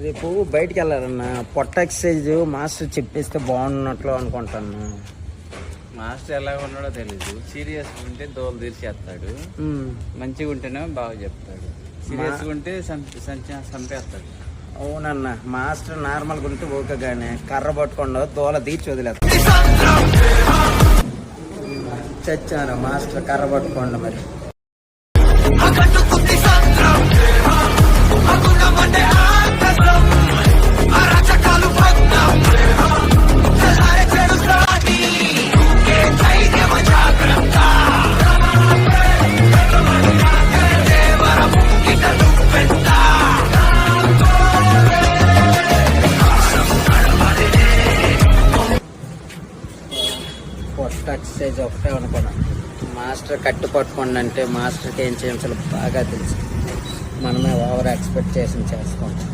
రేపు బయటికి వెళ్ళాలన్నా పొట్ట ఎక్సర్సైజ్ మాస్టర్ చెప్పేస్తే బాగున్నట్లు అనుకుంటాను. మాస్టర్ ఎలా ఉన్నాడో తెలీదు. సీరియస్ ఉంటే దోలు తీర్చేస్తాడు, మంచిగా ఉంటేనే బాగా చెప్తాడు. సీరియస్ ఉంటే చంపేస్తాడు. అవునన్నా, మాస్టర్ నార్మల్గా ఉంటే ఓకే, కానీ కర్ర పట్టుకుండా దోల తీర్చి వదిలేస్తాడు. చచ్చాను మాస్టర్ కర్ర పట్టుకోండి మరి. పొట్ట ఎక్సర్సైజ్ ఒకటే అనుకున్నా. మాస్టర్ కట్టు పట్టుకోండి అంటే మాస్టర్కి ఏం చేయించాలో బాగా తెలుసు. మనమే ఓవర్ ఎక్స్పెక్టేషన్ చేసుకుంటాం.